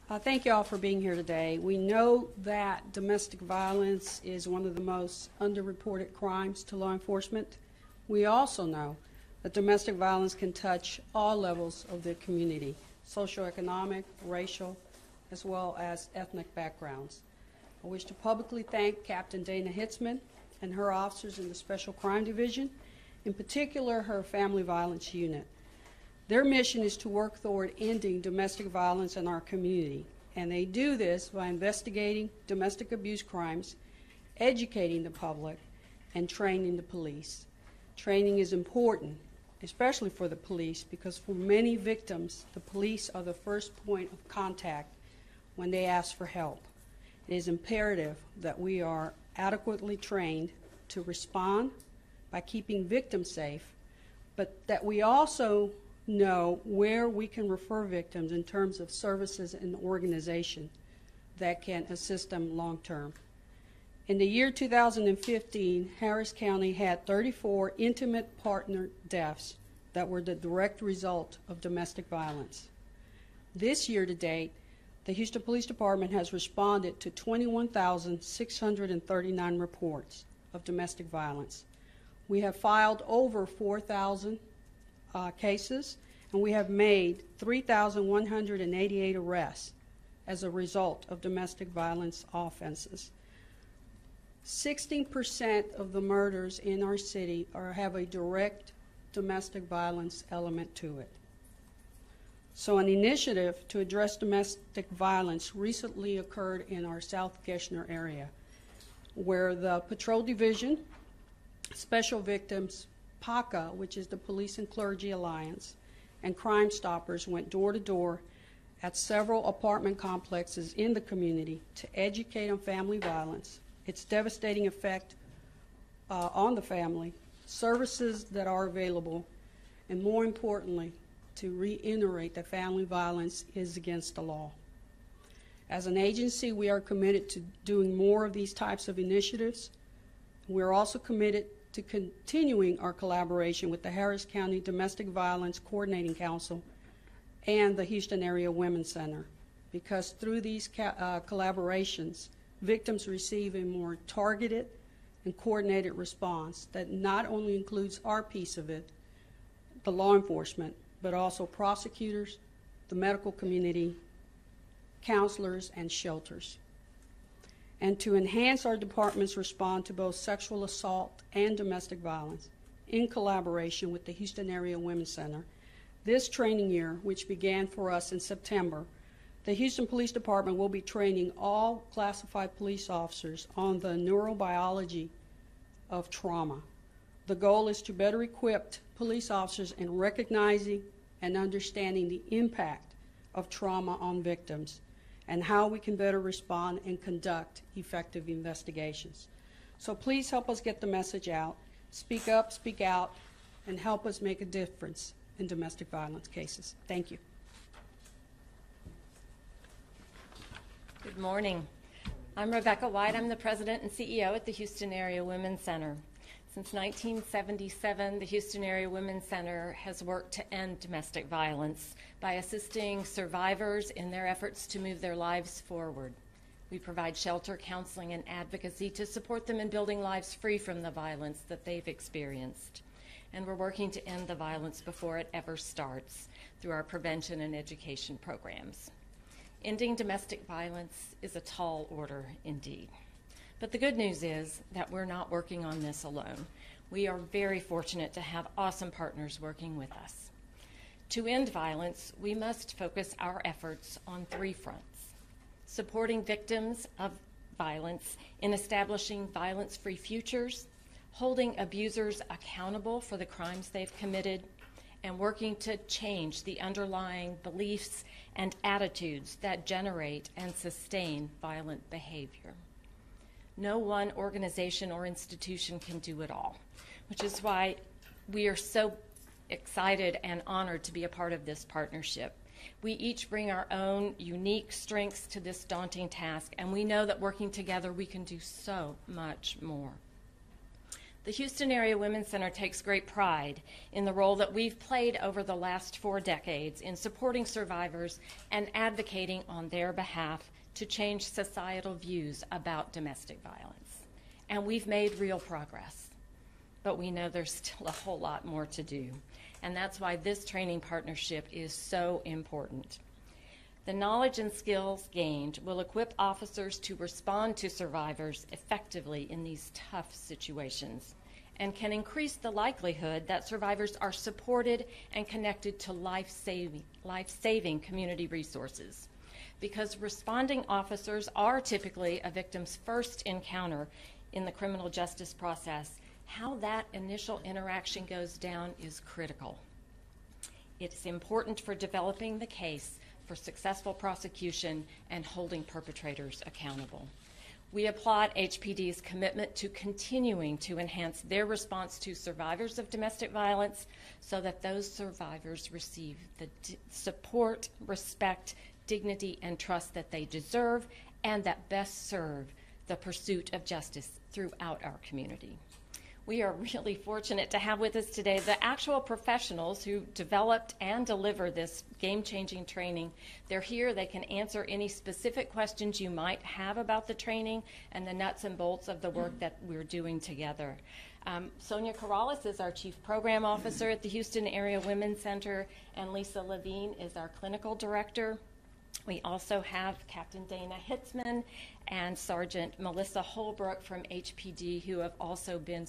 Thank you all for being here today. We know that domestic violence is one of the most underreported crimes to law enforcement. We also know that domestic violence can touch all levels of the community, socioeconomic, racial, as well as ethnic backgrounds. I wish to publicly thank Captain Dana Hitzman and her officers in the Special Crime Division, in particular her Family Violence Unit. Their mission is to work toward ending domestic violence in our community, and they do this by investigating domestic abuse crimes, educating the public, and training the police. Training is important, especially for the police, because for many victims, the police are the first point of contact when they ask for help. It is imperative that we are adequately trained to respond by keeping victims safe, but that we also know where we can refer victims in terms of services and organization that can assist them long term. In the year 2015, Harris County had 34 intimate partner deaths that were the direct result of domestic violence. This year to date, the Houston Police Department has responded to 21,639 reports of domestic violence. We have filed over 4,000 cases, and we have made 3,188 arrests as a result of domestic violence offenses. 16% of the murders in our city have a direct domestic violence element to it. So an initiative to address domestic violence recently occurred in our South Geshner area, where the Patrol Division, Special Victims, PACA, which is the Police and Clergy Alliance, and Crime Stoppers went door to door at several apartment complexes in the community to educate on family violence, its devastating effect on the family, services that are available, and more importantly, to reiterate that family violence is against the law. As an agency, we are committed to doing more of these types of initiatives. We're also committed to continuing our collaboration with the Harris County Domestic Violence Coordinating Council and the Houston Area Women's Center, because through these collaborations, victims receive a more targeted and coordinated response that not only includes our piece of it, the law enforcement, but also prosecutors, the medical community, counselors, and shelters. And to enhance our department's response to both sexual assault and domestic violence in collaboration with the Houston Area Women's Center, this training year, which began for us in September, the Houston Police Department will be training all classified police officers on the neurobiology of trauma. The goal is to better equip police officers in recognizing and understanding the impact of trauma on victims and how we can better respond and conduct effective investigations. So please help us get the message out. Speak up, speak out, and help us make a difference in domestic violence cases. Thank you. Good morning. I'm Rebecca White. I'm the president and CEO at the Houston Area Women's Center. Since 1977, the Houston Area Women's Center has worked to end domestic violence by assisting survivors in their efforts to move their lives forward. We provide shelter, counseling, and advocacy to support them in building lives free from the violence that they've experienced. And we're working to end the violence before it ever starts through our prevention and education programs. Ending domestic violence is a tall order indeed. But the good news is that we're not working on this alone. We are very fortunate to have awesome partners working with us. To end violence, we must focus our efforts on three fronts: supporting victims of violence in establishing violence-free futures, holding abusers accountable for the crimes they've committed, and working to change the underlying beliefs and attitudes that generate and sustain violent behavior. No one organization or institution can do it all, which is why we are so excited and honored to be a part of this partnership. We each bring our own unique strengths to this daunting task, and we know that working together we can do so much more. The Houston Area Women's Center takes great pride in the role that we've played over the last 4 decades in supporting survivors and advocating on their behalf to change societal views about domestic violence. And we've made real progress, but we know there's still a whole lot more to do. And that's why this training partnership is so important. The knowledge and skills gained will equip officers to respond to survivors effectively in these tough situations and can increase the likelihood that survivors are supported and connected to life-saving community resources. Because responding officers are typically a victim's first encounter in the criminal justice process, how that initial interaction goes down is critical. It's important for developing the case for successful prosecution and holding perpetrators accountable. We applaud HPD's commitment to continuing to enhance their response to survivors of domestic violence so that those survivors receive the support, respect, dignity, and trust that they deserve and that best serve the pursuit of justice throughout our community. We are really fortunate to have with us today the actual professionals who developed and deliver this game-changing training. They're here. They can answer any specific questions you might have about the training and the nuts and bolts of the work that we're doing together. Sonia Corrales is our Chief Program Officer at the Houston Area Women's Center, and Lisa Levine is our Clinical Director. We also have Captain Dana Hitzman and Sergeant Melissa Holbrook from HPD, who have also been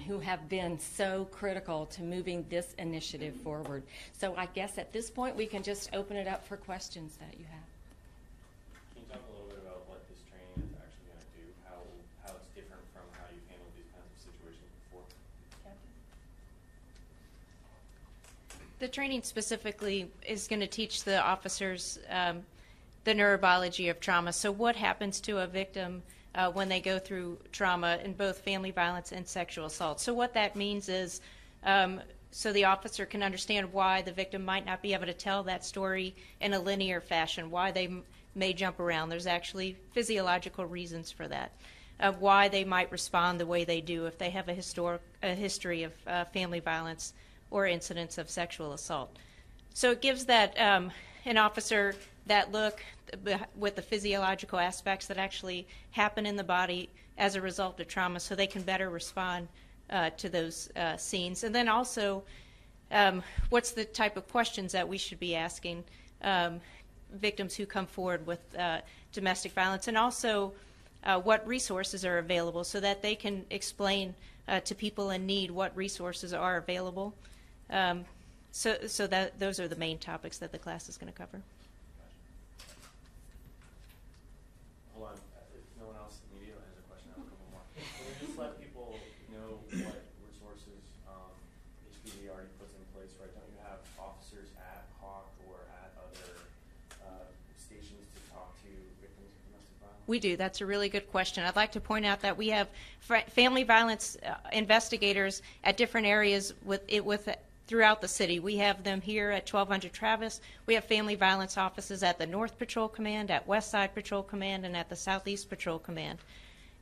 who have been so critical to moving this initiative forward. So I guess at this point we can just open it up for questions that you have. Can you talk a little bit about what this training is actually going to do, how it's different from how you've handled these kinds of situations before? The training specifically is going to teach the officers the neurobiology of trauma. So what happens to a victim when they go through trauma in both family violence and sexual assault. So what that means is so the officer can understand why the victim might not be able to tell that story in a linear fashion, why they may jump around. There's actually physiological reasons for that. Why they might respond the way they do if they have a history of family violence or incidents of sexual assault. So it gives that an officer that look with the physiological aspects that actually happen in the body as a result of trauma, so they can better respond to those scenes. And then also, what's the type of questions that we should be asking victims who come forward with domestic violence, and also what resources are available so that they can explain to people in need what resources are available. So that those are the main topics that the class is going to cover. Hold on. If no one else in the media has a question, I have a couple more. Can you just let people know what resources HPD already puts in place, right? Don't you have officers at Hawk or at other stations to talk to victims of domestic violence? We do. That's a really good question. I'd like to point out that we have family violence investigators at different areas throughout the city. We have them here at 1200 Travis. We have family violence offices at the North Patrol Command, at West Side Patrol Command, and at the Southeast Patrol Command.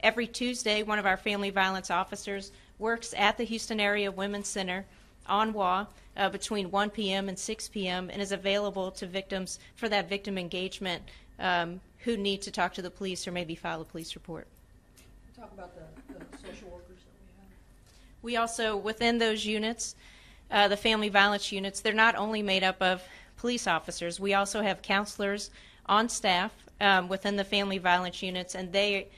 Every Tuesday, one of our family violence officers works at the Houston Area Women's Center on WA between 1 p.m. and 6 p.m. and is available to victims for that victim engagement who need to talk to the police or maybe file a police report. Talk about the social workers that we have. We also, within those units, the family violence units, they're not only made up of police officers. We also have counselors on staff within the family violence units, and they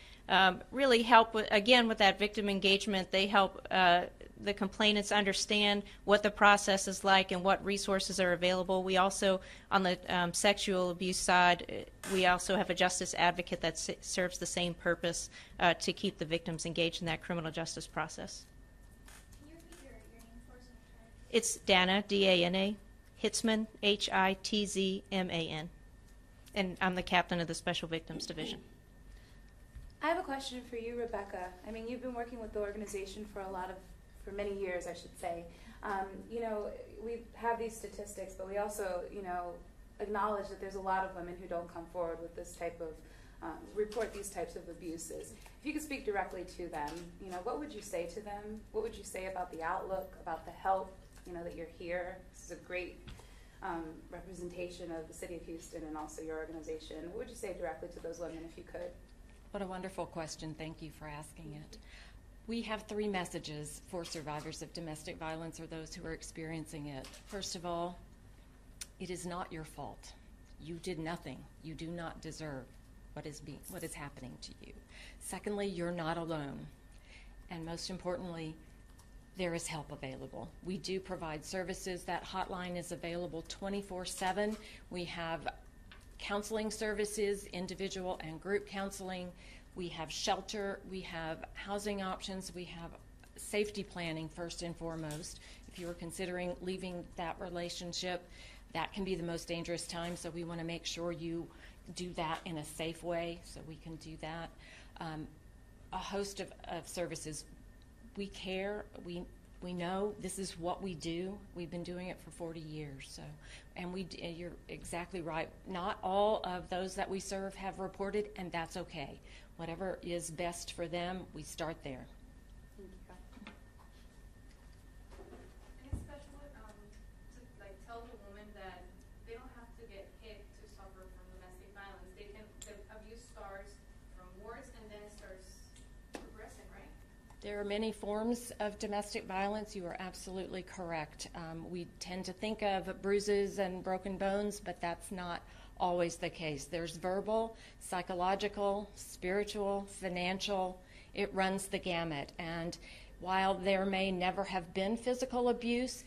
really help, with that victim engagement. They help the complainants understand what the process is like and what resources are available. We also, on the sexual abuse side, we also have a justice advocate that serves the same purpose to keep the victims engaged in that criminal justice process. It's Dana, D-A-N-A, Hitzman, H-I-T-Z-M-A-N, and I'm the captain of the Special Victims Division. I have a question for you, Rebecca. I mean, you've been working with the organization for many years, I should say. We have these statistics, but we also, acknowledge that there's a lot of women who don't come forward with this type of report these types of abuses. If you could speak directly to them, you know, what would you say to them? What would you say about the outlook, about the help, you know, that you're here? This is a great representation of the city of Houston and also your organization. What would you say directly to those women if you could? What a wonderful question. Thank you for asking it. We have 3 messages for survivors of domestic violence or those who are experiencing it. First of all, it is not your fault. You did nothing. You do not deserve what is happening to you. Secondly, you're not alone. And most importantly, there is help available. We do provide services. That hotline is available 24/7. We have counseling services, individual and group counseling. We have shelter. We have housing options. We have safety planning first and foremost. If you are considering leaving that relationship, that can be the most dangerous time, so we want to make sure you do that in a safe way, so we can do that. A host of services. We care. We know this is what we do. We've been doing it for 40 years. So, and you're exactly right. Not all of those that we serve have reported, and that's okay. Whatever is best for them, we start there. Thank you. Any special to like tell the woman that they don't have to get hit to suffer from domestic violence. The abuse starts from words and then starts progressing, right? There are many forms of domestic violence. You are absolutely correct. We tend to think of bruises and broken bones, but that's not always the case. There's verbal, psychological, spiritual, financial. It runs the gamut. And while there may never have been physical abuse,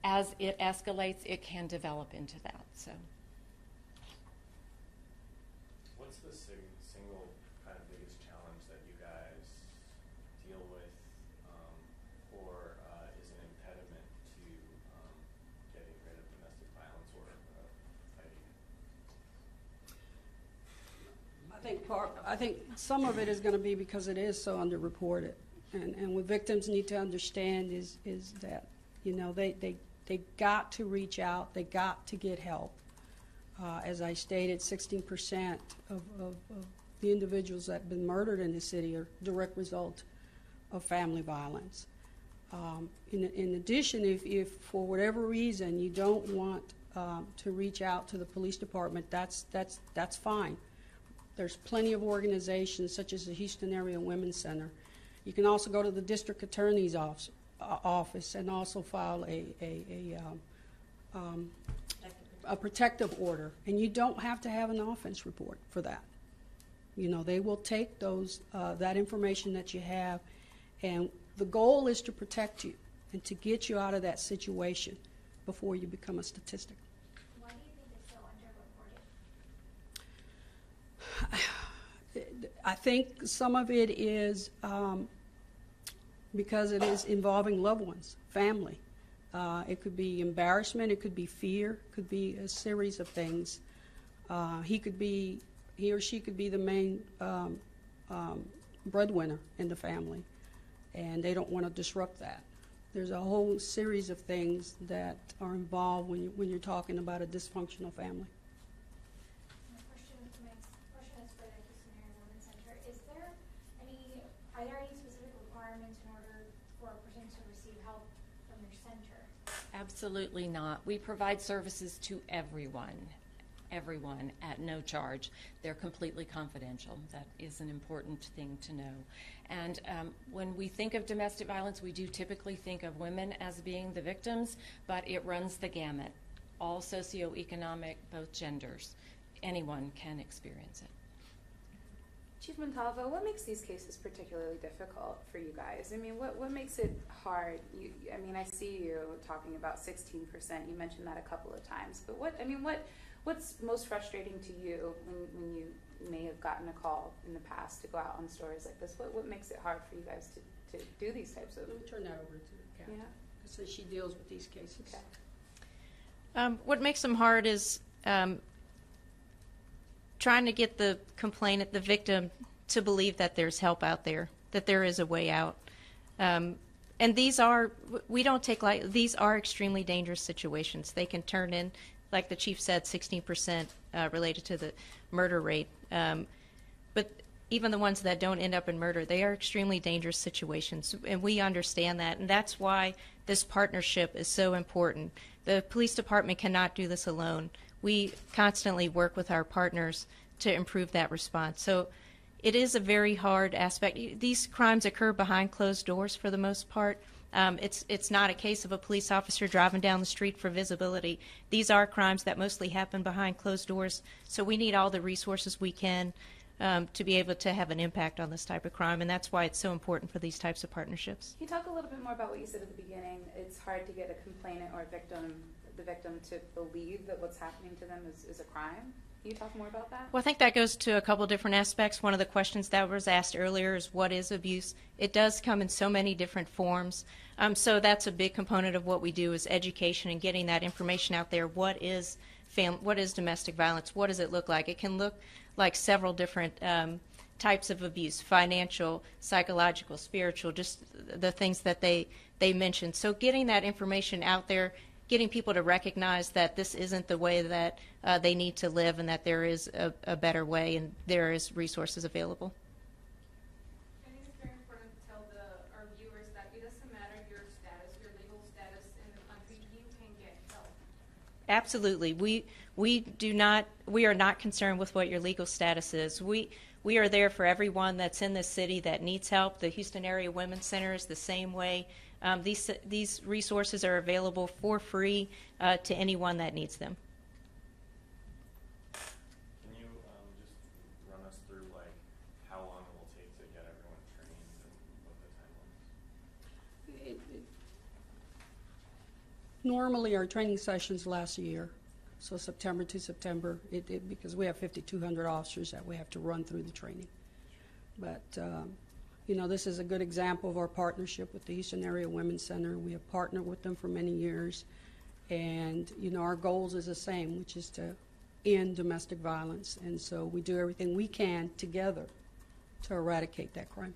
as it escalates, it can develop into that. So, What's the single kind of biggest challenge that you guys deal with, or is an impediment to getting rid of domestic violence or fighting it? I think some of it is going to be because it is so underreported, and what victims need to understand is that, you know, they got to reach out, they got to get help. As I stated, 16% of the individuals that have been murdered in the city are direct result of family violence. In addition, if for whatever reason you don't want to reach out to the police department, that's fine. There's plenty of organizations such as the Houston Area Women's Center. You can also go to the district attorney's office and also file a protective order, and you don't have to have an offense report for that. You know, they will take those that information that you have, and the goal is to protect you and to get you out of that situation before you become a statistic. Why do you think it's so underreported? I think some of it is because it is involving loved ones, family. It could be embarrassment, it could be fear, it could be a series of things. He or she could be the main breadwinner in the family, and they don't want to disrupt that. There's a whole series of things that are involved when you're talking about a dysfunctional family. My question is for the Houston Area Women's Center. Are there any specific requirements in order for a person to receive help from your center? absolutely not. We provide services to everyone at no charge. They're completely confidential. That is an important thing to know. And when we think of domestic violence, we do typically think of women as being the victims, but it runs the gamut. All socioeconomic, both genders. Anyone can experience it. Chief Montalvo, what makes these cases particularly difficult for you guys? I mean, what makes it hard? I see you talking about 16%. You mentioned that a couple of times. But what's most frustrating to you when you may have gotten a call in the past to go out on stories like this? What makes it hard for you guys to do these types of? Let me turn that over to Kathy, because she deals with these cases. Okay. What makes them hard is trying to get the complainant, the victim, to believe that there's help out there, that there is a way out. And these are, we don't take light, these are extremely dangerous situations. They can turn in, like the chief said, 16% related to the murder rate. But even the ones that don't end up in murder, they are extremely dangerous situations, and we understand that, and that's why this partnership is so important. The police department cannot do this alone. We constantly work with our partners to improve that response. So it is a very hard aspect. These crimes occur behind closed doors for the most part. It's not a case of a police officer driving down the street for visibility. These are crimes that mostly happen behind closed doors, so we need all the resources we can to be able to have an impact on this type of crime, and that's why it's so important for these types of partnerships. Can you talk a little bit more about what you said at the beginning? It's hard to get a complainant or the victim to believe that what's happening to them is a crime. Can you talk more about that? Well, I think that goes to a couple different aspects. One of the questions that was asked earlier is what is abuse? It does come in so many different forms. So that's a big component of what we do is education and getting that information out there. What is domestic violence? What does it look like? It can look like several different types of abuse: financial, psychological, spiritual, just the things that they mentioned. So getting that information out there, getting people to recognize that this isn't the way that they need to live, and that there is a better way and there is resources available. I think it's very important to tell our viewers that it doesn't matter your status, your legal status in the country, you can get help. Absolutely. We are not concerned with what your legal status is. We are there for everyone that's in this city that needs help. The Houston Area Women's Center is the same way. These resources are available for free to anyone that needs them. Can you just run us through like how long it will take to get everyone trained and what the timeline is? Normally, our training sessions last a year, so September to September, because we have 5,200 officers that we have to run through the training. But, this is a good example of our partnership with the Houston Area Women's Center. We have partnered with them for many years, and, our goals is the same, which is to end domestic violence. And so we do everything we can together to eradicate that crime.